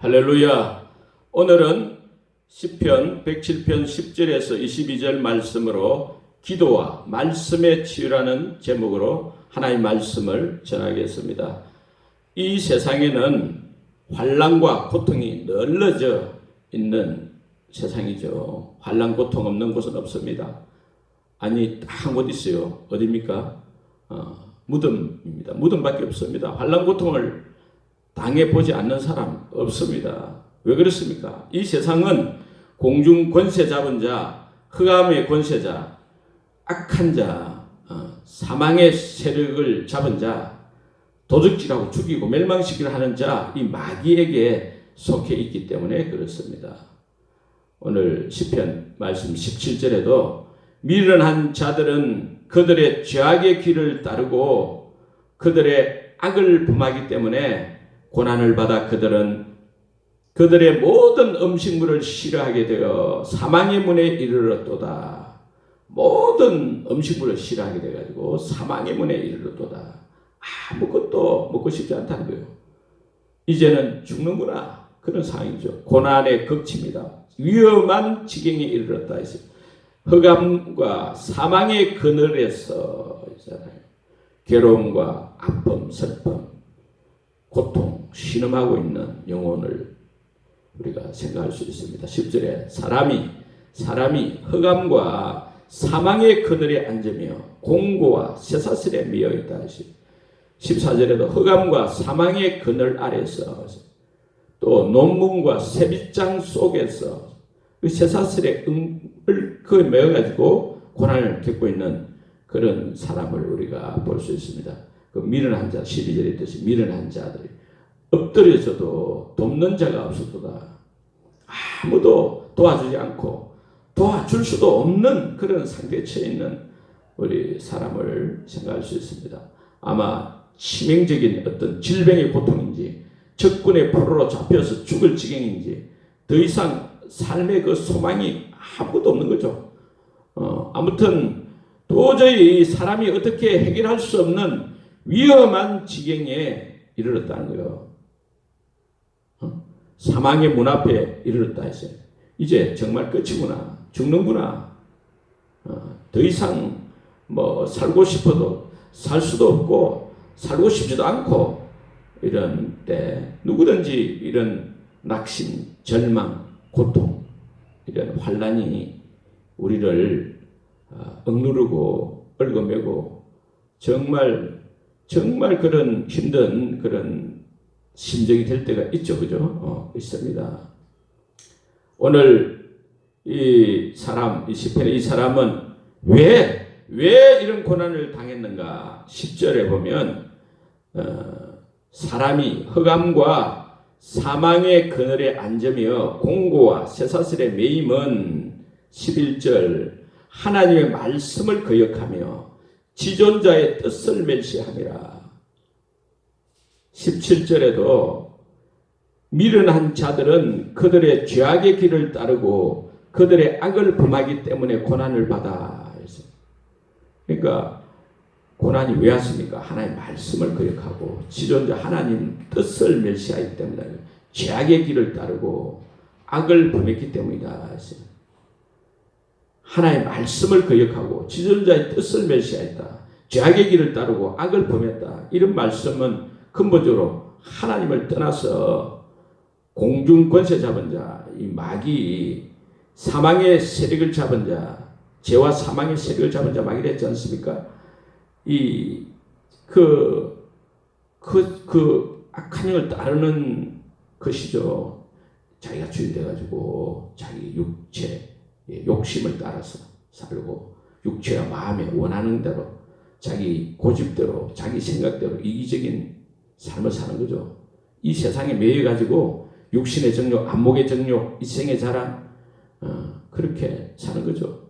할렐루야. 오늘은 시편 107편 10절에서 22절 말씀으로 기도와 말씀의 치유라는 제목으로 하나님의 말씀을 전하겠습니다. 이 세상에는 환난과 고통이 널려져 있는 세상이죠. 환난 고통 없는 곳은 없습니다. 아니, 한 곳 있어요. 어디입니까? 무덤입니다. 무덤밖에 없습니다. 환난 고통을 당해보지 않는 사람 없습니다. 왜 그렇습니까? 이 세상은 공중 권세 잡은 자, 흑암의 권세자, 악한 자, 사망의 세력을 잡은 자, 도둑질하고 죽이고 멸망시키려 하는 자, 이 마귀에게 속해 있기 때문에 그렇습니다. 오늘 시편 말씀 17절에도 미련한 자들은 그들의 죄악의 길을 따르고 그들의 악을 범하기 때문에 고난을 받아 그들은 그들의 모든 음식물을 싫어하게 되어 사망의 문에 이르렀도다. 모든 음식물을 싫어하게 돼가지고 사망의 문에 이르렀도다. 아무것도 먹고 싶지 않다는 거예요. 이제는 죽는구나. 그런 상황이죠. 고난의 극치입니다. 위험한 지경에 이르렀다 했어요. 흑암과 사망의 그늘에서 있잖아요. 괴로움과 아픔, 슬픔, 고통, 신음하고 있는 영혼을 우리가 생각할 수 있습니다. 10절에 사람이 흑암과 사망의 그늘에 앉으며 공고와 쇠사슬에 미어 있다. 14절에도 흑암과 사망의 그늘 아래서 또 논문과 쇠빗장 속에서 그 쇠사슬에 그에 매어가지고 고난을 겪고 있는 그런 사람을 우리가 볼 수 있습니다. 그 미련한 자, 12절에 뜻이 미련한 자들이 엎드려져도 돕는 자가 없었도다. 아무도 도와주지 않고 도와줄 수도 없는 그런 상태에 처해 있는 우리 사람을 생각할 수 있습니다. 아마 치명적인 어떤 질병의 고통인지 적군의 포로로 잡혀서 죽을 지경인지 더 이상 삶의 그 소망이 아무것도 없는 거죠. 아무튼 도저히 사람이 어떻게 해결할 수 없는 위험한 지경에 이르렀다는 거예요. 사망의 문 앞에 이르렀다 했어요. 이제 정말 끝이구나. 죽는구나. 더 이상 살고 싶어도 살 수도 없고 살고 싶지도 않고 이런 때 누구든지 이런 낙심, 절망, 고통 이런 환난이 우리를 억누르고 얽어매고 정말 그런 힘든 그런 심정이 될 때가 있죠. 그죠? 있습니다. 오늘 이 시편의 이 사람은 왜 이런 고난을 당했는가? 10절에 보면 사람이 흑암과 사망의 그늘에 앉으며 공고와 쇠사슬에 매임은 11절 하나님의 말씀을 거역하며 지존자의 뜻을 멸시함이라. 17절에도 미련한 자들은 그들의 죄악의 길을 따르고 그들의 악을 범하기 때문에 고난을 받아. 그러니까 고난이 왜 왔습니까? 하나님의 말씀을 거역하고 지존자 하나님 뜻을 멸시하기 때문이다. 죄악의 길을 따르고 악을 범했기 때문이다. 하나님의 말씀을 거역하고 지존자의 뜻을 멸시했다. 죄악의 길을 따르고 악을 범했다. 이런 말씀은 근본적으로 하나님을 떠나서 공중 권세 잡은 자, 이 마귀, 사망의 세력을 잡은 자, 죄와 사망의 세력을 잡은 자 마귀를 했지 않습니까? 악한 영을 따르는 것이죠. 자기가 주인 돼가지고 자기 육체, 욕심을 따라서 살고 육체와 마음에 원하는 대로 자기 고집대로 자기 생각대로 이기적인 삶을 사는 거죠. 이 세상에 매여가지고 육신의 정욕, 안목의 정욕, 이생의 자랑 그렇게 사는 거죠.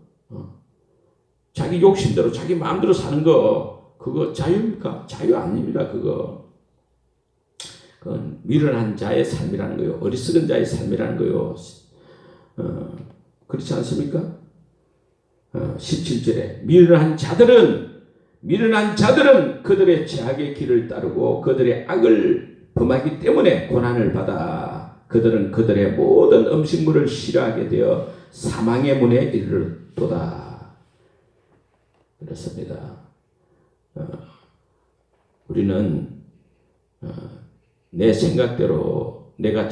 자기 욕심대로 자기 마음대로 사는 거 그거 자유입니까? 자유 아닙니다. 그건 미련한 자의 삶이라는 거요. 어리석은 자의 삶이라는 거요. 그렇지 않습니까? 17절에 미련한 자들은 그들의 죄악의 길을 따르고 그들의 악을 범하기 때문에 고난을 받아. 그들은 그들의 모든 음식물을 싫어하게 되어 사망의 문에 이르렀도다. 그렇습니다. 우리는 내 생각대로 내가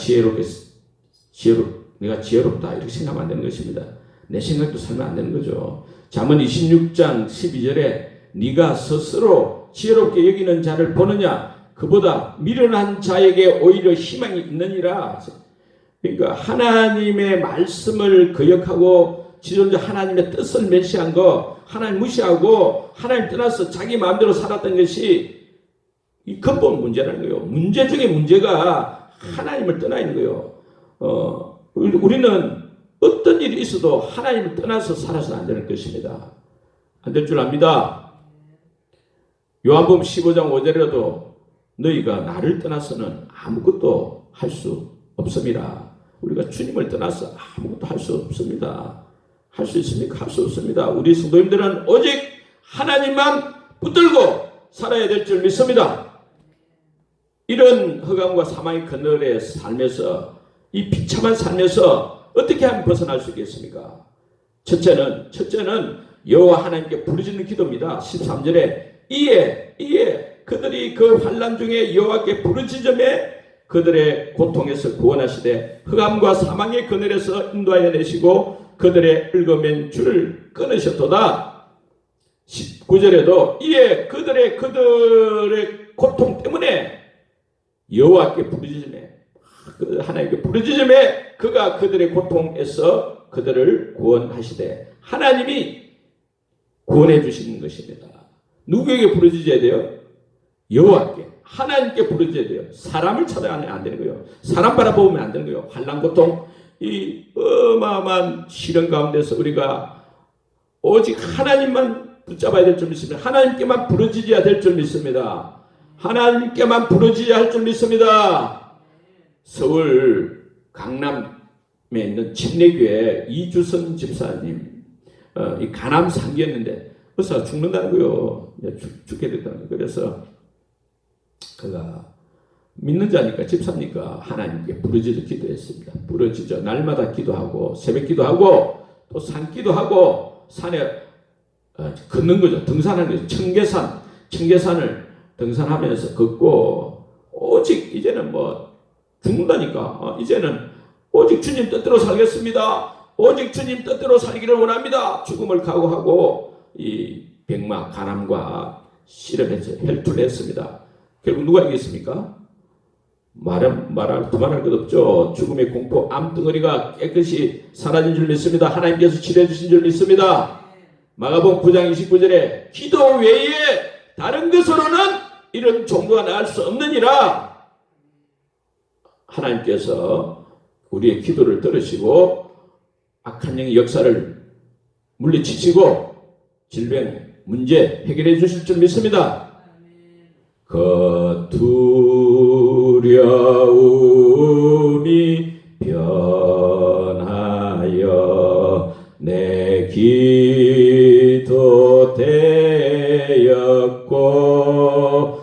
내가 지혜롭다 이렇게 생각하면 안 되는 것입니다. 내 생각도 살면 안 되는 거죠. 잠언 26장 12절에 네가 스스로 지혜롭게 여기는 자를 보느냐 그보다 미련한 자에게 오히려 희망이 있느니라. 그러니까 하나님의 말씀을 거역하고 지존자 하나님의 뜻을 멸시한 거, 하나님 무시하고 하나님 떠나서 자기 마음대로 살았던 것이 이 근본 문제라는 거예요. 문제 중에 문제가 하나님을 떠나 있는 거예요. 우리는 어떤 일이 있어도 하나님을 떠나서 살아서는 안 되는 것입니다. 안 될 줄 압니다. 요한복음 15장 5절에도 너희가 나를 떠나서는 아무것도 할 수 없습니다. 우리가 주님을 떠나서 아무것도 할 수 없습니다. 할 수 있습니까? 할 수 없습니다. 우리 성도님들은 오직 하나님만 붙들고 살아야 될 줄 믿습니다. 이런 흑암과 사망의 그늘에 살면서 이 비참한 삶에서 어떻게 하면 벗어날 수 있겠습니까? 첫째는 여호와 하나님께 부르짖는 기도입니다. 13절에 이에 그들이 그 환난 중에 여호와께 부르짖음에 그들의 고통에서 구원하시되 흑암과 사망의 그늘에서 인도하여 내시고 그들의 얽어맨 줄을 끊으셨도다. 19절에도 이에 그들의 고통 때문에 여호와께 부르짖음에 하나님께 부르짖음에 그가 그들의 고통에서 그들을 구원하시되 하나님이 구원해 주시는 것입니다. 누구에게 부르짖어야 돼요? 여호와께 하나님께 부르짖어야 돼요. 사람을 찾아가면 안 되는 거예요. 사람 바라보면 안 되는 거예요. 환난 고통 이 어마어마한 시련 가운데서 우리가 오직 하나님만 붙잡아야 될 줄 믿습니다. 하나님께만 부르짖어야 될 줄 믿습니다. 하나님께만 부르짖어야 할 줄 믿습니다. 서울 강남에 있는 침례교회 이주선 집사님 이 간암 상기였는데 의사가 죽는다는 거요. 죽게 됐다는 거예요. 그래서 그가 믿는 자니까 집사니까 하나님께 부르짖어 기도했습니다. 부르짖어 날마다 기도하고 새벽 기도하고 또 산 기도하고 산에 걷는 거죠. 등산하는 거죠. 청계산을 등산하면서 걷고 오직 이제는 뭐 죽는다니까 이제는 오직 주님 뜻대로 살겠습니다. 오직 주님 뜻대로 살기를 원합니다. 죽음을 각오하고 이 백마 간암과 씨름해서 혈투를 했습니다. 결국 누가 이겼습니까? 두말할 것 없죠. 죽음의 공포 암덩어리가 깨끗이 사라진 줄 믿습니다. 하나님께서 치료해 주신 줄 믿습니다. 마가복음 9장 29절에 기도 외에 다른 것으로는 이런 종교가 나을 수 없느니라. 하나님께서 우리의 기도를 들으시고 악한 영의 역사를 물리치시고 질병 문제 해결해 주실 줄 믿습니다. 그 두려움이 변하여 내 기도 되었고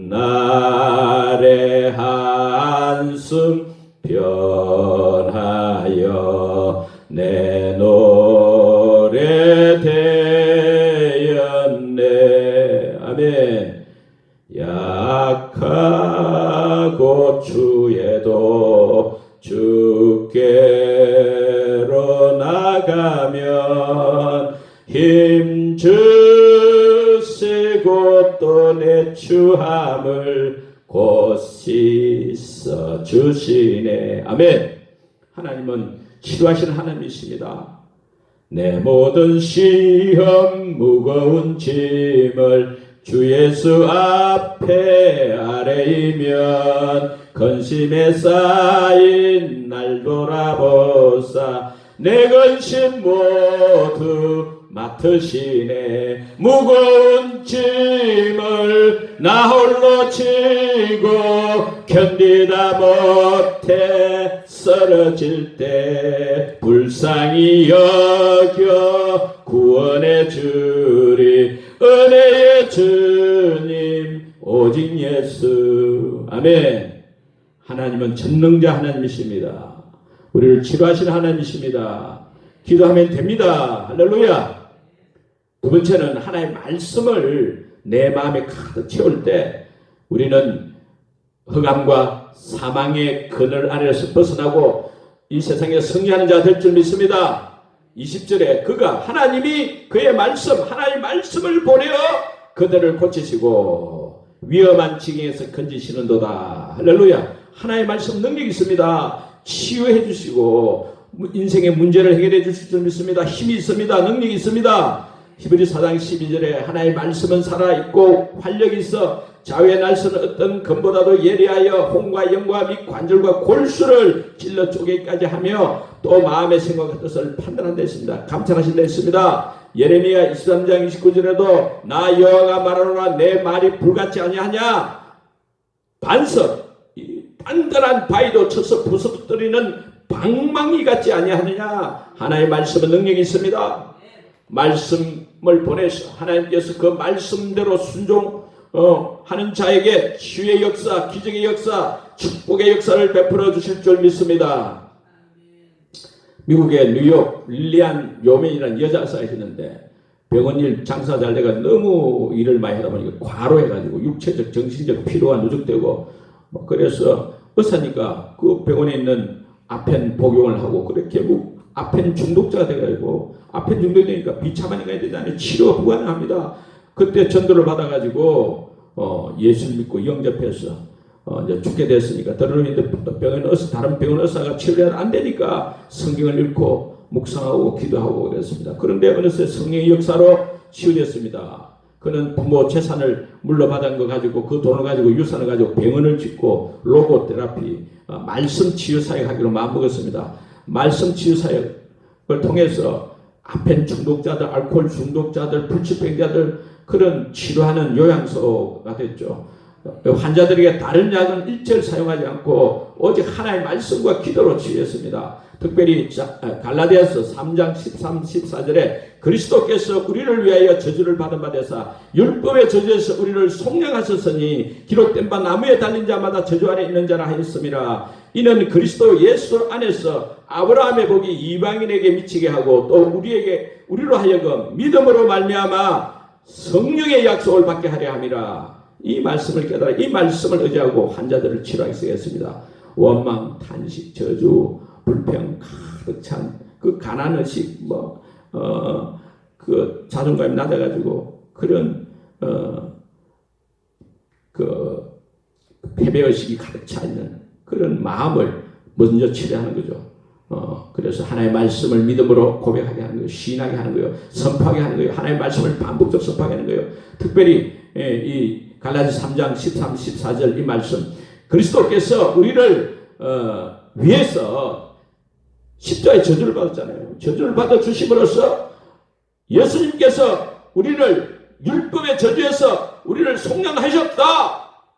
전날의 한숨 변하여 내 노래 되었네. 아멘. 약하고 주에도 주께로 나가면 힘주시고 또 내 추함을 곧 씻어 주시네. 아멘. 하나님은 치료하시는 하나님이십니다. 내 모든 시험 무거운 짐을 주 예수 앞에 아뢰이면 근심에 쌓인 날 돌아보사 내 근심 모두 맡으시네. 무거운 짐을 나 홀로 지고 견디다 못해 쓰러질 때 불쌍히 여겨 구원해 주리 은혜의 주님 오직 예수. 아멘. 하나님은 전능자 하나님이십니다. 우리를 치료하시는 하나님이십니다. 기도하면 됩니다. 할렐루야. 두 번째는 하나님의 말씀을 내 마음에 가득 채울 때 우리는 흑암과 사망의 그늘 아래에서 벗어나고 이 세상에 승리하는 자가 될 줄 믿습니다. 20절에 그가 하나님이 그의 말씀, 하나님의 말씀을 보내어 그들을 고치시고 위험한 지경에서 건지시는도다. 할렐루야. 하나님의 말씀 능력이 있습니다. 치유해 주시고 인생의 문제를 해결해 주실 줄 믿습니다. 힘이 있습니다. 능력이 있습니다. 히브리 4장 12절에 하나님의 말씀은 살아있고 활력이 있어 좌우의 날서는 어떤 검보다도 예리하여 혼과 영과 및 관절과 골수를 찔러 쪼개기까지 하며 또 마음의 생각과 뜻을 판단한다 했습니다. 감찰하신다 했습니다. 예레미야 23장 29절에도 나 여호와가 말하노라 내 말이 불같지 아니하냐. 반석 단단한 바위도 쳐서 부서뜨리는 방망이 같지 아니하느냐. 하나님의 말씀은 능력이 있습니다. 말씀을 보내서 하나님께서 그 말씀대로 순종하는 자에게 치유의 역사, 기적의 역사, 축복의 역사를 베풀어 주실 줄 믿습니다. 미국의 뉴욕 릴리안 요맨이라는 여자사가 있었는데 병원 일 장사 잘 돼가 너무 일을 많이 하다 보니까 과로해가지고 육체적 정신적 피로가 누적되고 그래서 의사니까 그 병원에 있는 아펜 복용을 하고 그래 결국 아펜 중독자가 돼가지고 아펜 중독되니까 비참하니 가야 되잖아요. 치료가 불가능합니다. 그때 전도를 받아가지고 예수 믿고 영접해서 이제 죽게 됐으니까 들어오는데 병원 의사 다른 병원 의사가 치료가 안 되니까 성경을 읽고 묵상하고 기도하고 그랬습니다. 그런데 어느새 성령의 역사로 치유됐습니다. 그는 부모 재산을 물려받은 거 가지고 그 돈을 가지고 유산을 가지고 병원을 짓고 로고 테라피 말씀 치유 사역하기로 마음먹었습니다. 말씀 치유 사역을 통해서 아펜 중독자들, 알코올 중독자들, 불치병자들 그런 치료하는 요양소가 됐죠. 환자들에게 다른 약은 일절 사용하지 않고 오직 하나의 말씀과 기도로 치유했습니다. 특별히 갈라디아서 3장 13, 14절에 그리스도께서 우리를 위하여 저주를 받은 바 되사 율법의 저주에서 우리를 속량하셨으니 기록된 바 나무에 달린 자마다 저주 아래 있는 자라 하였음이라. 이는 그리스도 예수 안에서 아브라함의 복이 이방인에게 미치게 하고 또 우리로 하여금 믿음으로 말미암아 성령의 약속을 받게 하려 함이라. 이 말씀을 깨달아 이 말씀을 의지하고 환자들을 치료하기 시작했습니다. 원망, 탄식, 저주, 불평 가득 찬 그 가난의식 그 자존감이 낮아가지고 그런 그 패배의식이 가득 차 있는 그런 마음을 먼저 치료하는 거죠. 그래서 하나님의 말씀을 믿음으로 고백하게 하는 거예요. 시인하게 하는 거예요. 선포하게 하는 거예요. 하나님의 말씀을 반복적으로 선포하게 하는 거예요. 특별히 이 갈라디 3장 13, 14절 이 말씀 그리스도께서 우리를 위해서 십자가의 저주를 받았잖아요. 저주를 받아 주심으로써 예수님께서 우리를 율법의 저주에서 우리를 속량하셨다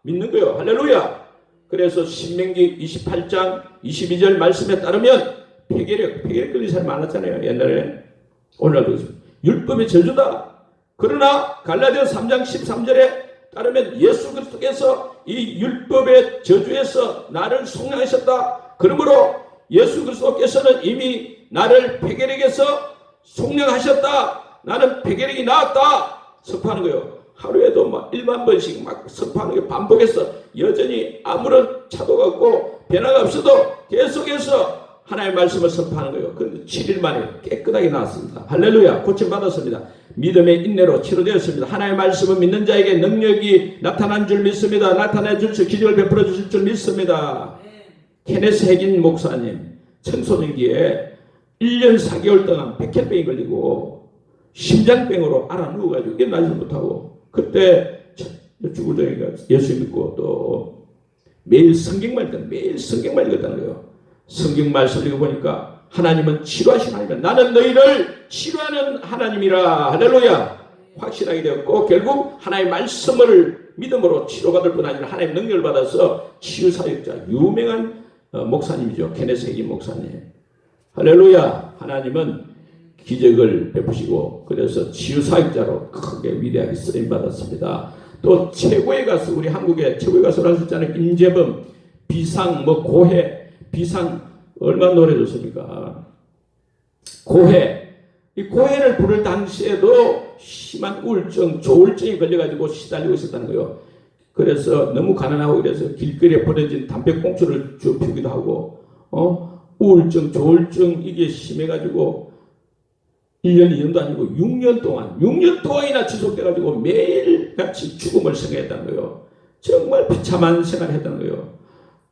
믿는 거예요. 할렐루야. 그래서 신명기 28장 22절 말씀에 따르면 폐결핵 걸린 사람이 많았잖아요. 옛날에. 오늘날도 율법의 저주다. 그러나 갈라디아 3장 13절에 따르면 예수 그리스도께서 이 율법의 저주에서 나를 속량하셨다. 그러므로 예수 그리스도께서는 이미 나를 폐결핵에서 속량하셨다. 나는 폐결핵이 나았다. 선포하는 거예요. 하루에도 막 1만 번씩 막 선포하는 게 반복해서 여전히 아무런 차도가 없고 변화가 없어도 계속해서 하나님의 말씀을 선포하는 거예요. 그런데 7일 만에 깨끗하게 나왔습니다. 할렐루야. 고침받았습니다. 믿음의 인내로 치료되었습니다. 하나님의 말씀은 믿는 자에게 능력이 나타난 줄 믿습니다. 나타내 주실 기적을 베풀어 주실 줄 믿습니다. 케네스 핵인 목사님 청소년기에 1년 4개월 동안 백혈병이 걸리고 심장병으로 알아 누워가지고 일어나지 못하고 그때 죽을 때니까 예수 믿고 또 매일 성경만 읽었다는 거예요. 성경 말씀을 읽어보니까 하나님은 치료하신 하나님이라. 나는 너희를 치료하는 하나님이라. 할렐루야. 확신하게 되었고 결국 하나님의 말씀을 믿음으로 치료받을 뿐 아니라 하나님의 능력을 받아서 치유사역자 유명한 목사님이죠. 케네스 핵인 목사님. 할렐루야. 하나님은 기적을 베푸시고 그래서 치유사역자로 크게 위대하게 쓰임받았습니다. 또 최고의 가수 우리 한국의 최고의 가수라고 했잖아요. 임재범 비상, 고해, 비상, 얼마나 노래 좋습니까? 고해. 이 고해를 부를 당시에도 심한 우울증, 조울증이 걸려가지고 시달리고 있었다는 거예요. 그래서 너무 가난하고 그래서 길거리에 버려진 담배꽁초를 쭉 피우기도 하고, 우울증, 조울증 이게 심해가지고 1년, 2년도 아니고 6년 동안이나 지속돼가지고 매일같이 죽음을 생각했다는 거예요. 정말 비참한 생활을 했다는 거예요.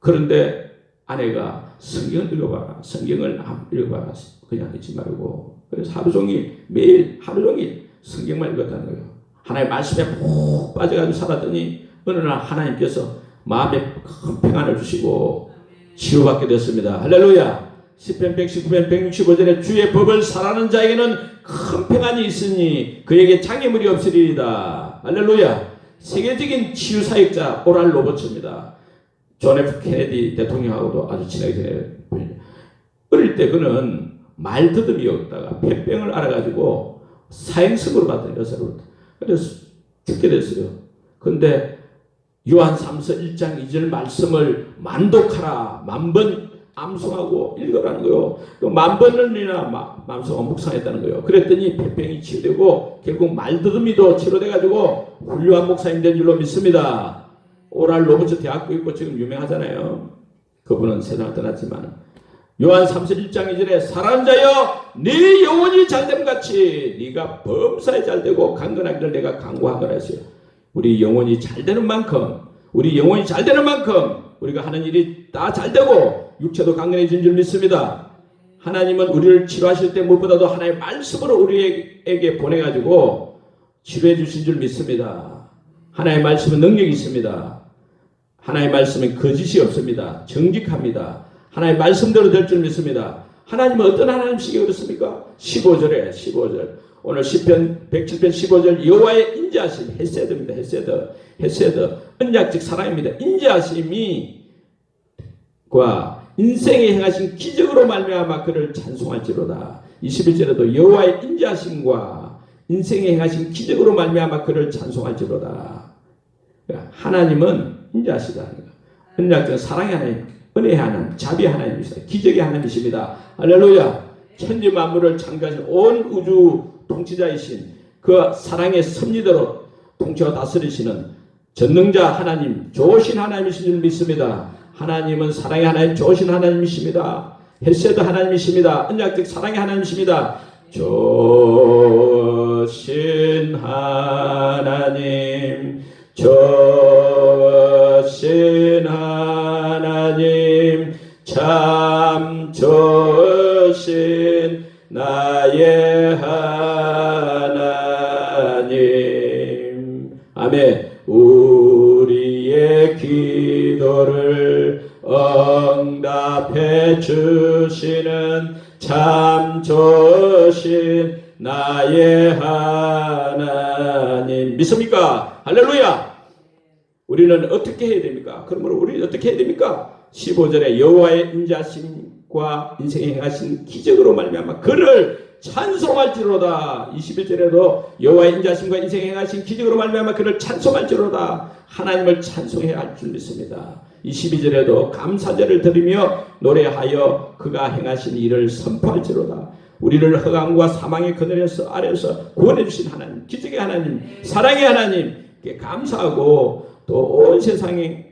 그런데 아내가 성경을 읽어봐라. 성경을 읽어봐라. 그냥 읽지 말고. 그래서 하루 종일, 매일 하루 종일 성경만 읽었다는 거예요. 하나님의 말씀에 푹 빠져가지고 살았더니 어느 날 하나님께서 마음에 큰 평안을 주시고 치유받게 됐습니다. 할렐루야. 시편 119편 165절에 주의 법을 사랑하는 자에게는 큰 평안이 있으니 그에게 장애물이 없으리이다. 할렐루야. 세계적인 치유 사역자 오랄 로버츠입니다. 존 F 케네디 대통령하고도 아주 친하게 지내요. 어릴 때 그는 말더듬이었다가 폐병을 앓아가지고 사형선고를 받은 여자로 그래서 죽게 됐어요. 그런데 요한 3서 1장 2절 말씀을 만독하라, 만번 암송하고 읽으라는 거예요. 10,000번이나 마음속으로 묵상했다는 거예요. 그랬더니 폐병이 치유되고 결국 말더듬이도 치료돼가지고 훌륭한 목사님 된 줄로 믿습니다. 오랄 로버츠 대학교 있고 지금 유명하잖아요. 그분은 세상을 떠났지만 요한 3서 1장 2절에 사랑하는 자여 네 영혼이 잘됨같이 네가 범사에 잘되고 강건하기를 내가 간구하노라 했어요. 우리 영혼이 잘되는 만큼 우리가 하는 일이 다 잘되고 육체도 강건해진 줄 믿습니다. 하나님은 우리를 치료하실 때 무엇보다도 하나님의 말씀으로 우리에게 보내가지고 치료해 주신 줄 믿습니다. 하나님의 말씀은 능력이 있습니다. 하나님의 말씀은 거짓이 없습니다. 정직합니다. 하나님의 말씀대로 될 줄 믿습니다. 하나님은 어떤 하나님이시기에 그렇습니까? 15절 오늘 시편 107편 15절 여호와의 인자하심 헤세드입니다. 헤세드 언약적 사랑입니다. 인자하심이 과 인생에 행하신 기적으로 말미암아 그를 찬송할지로다. 21절에도 여호와의 인자하심과 인생에 행하신 기적으로 말미암아 그를 찬송할지로다. 하나님은 인자하시다. 언약적 사랑의 하나님, 은혜의 하나님, 자비의 하나님이시다. 기적의 하나님이십니다. 할렐루야. 천지 만물을 창조하신 온 우주 통치자이신 그 사랑의 섭리대로 통치와 다스리시는 전능자 하나님, 좋으신 하나님이신 줄 믿습니다. 하나님은 사랑의 하나님, 좋으신 하나님이십니다. 헤세드 하나님이십니다. 언약적 사랑의 하나님이십니다. 좋으신 하나님, 좋으신 하나님, 참 좋으신 나의 하나님. 아멘. 우리의 기도를 응답해 주시는 참 좋으신 나의 하나님 믿습니까? 할렐루야. 우리는 어떻게 해야 됩니까? 그러므로 우리는 어떻게 해야 됩니까? 15절에 여호와의 인자하심과 인생에 행하신 기적으로 말미암아 그를 찬송할지로다. 21절에도 여호와의 인자하심과 인생에 행하신 기적으로 말미암아 그를 찬송할지로다. 하나님을 찬송해야 할 줄 믿습니다. 22절에도 감사절을 드리며 노래하여 그가 행하신 일을 선포할지로다. 우리를 흑암과 사망의 그늘에서 아래서 구원해 주신 하나님, 기적의 하나님, 사랑의 하나님께 감사하고 또 온 세상에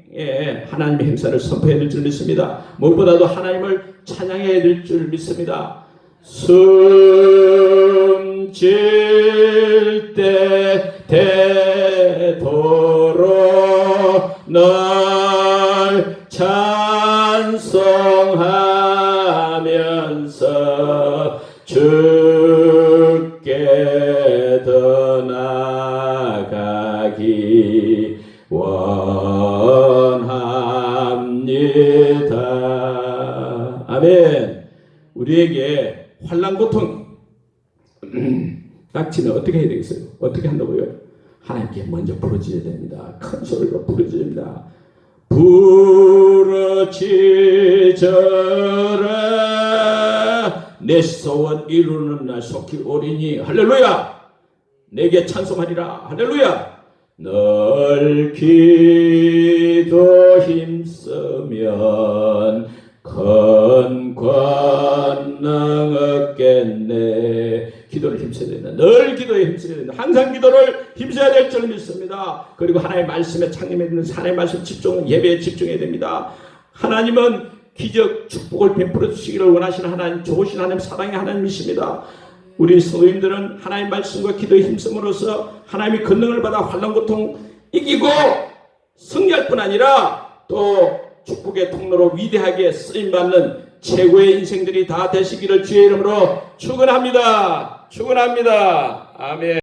하나님의 행사를 선포해야 될 줄 믿습니다. 무엇보다도 하나님을 찬양해야 될 줄 믿습니다. 숨질 때 되도록 널 찬송하면서 주께 더 나아가기 원합니다. 아멘. 우리에게 환난 고통 닥치면 어떻게 해야 되겠어요? 어떻게 한다고요? 하나님께 먼저 부르짖어야 됩니다. 큰 소리로 부르짖어야 됩니다. 부르짖어라 내 소원 이루는 날 속히 오리니. 할렐루야. 내게 찬송하리라. 할렐루야. 늘 기도 힘쓰면 큰 권능 얻겠네. 기도를 힘써야 된다. 늘 기도에 힘써야 된다. 항상 기도를 힘써야 될 줄 믿습니다. 그리고 하나님의 말씀에 창림해 있는 하나님의 말씀 집중, 예배에 집중해야 됩니다. 하나님은 기적 축복을 베풀어 주시기를 원하시는 하나님, 좋으신 하나님, 사랑의 하나님이십니다. 우리 성도님들은 하나님의 말씀과 기도에 힘쓰므로써 하나님의 권능을 받아 환난 고통 이기고 승리할 뿐 아니라 또 축복의 통로로 위대하게 쓰임받는 최고의 인생들이 다 되시기를 주의 이름으로 축원합니다. 축원합니다. 아멘.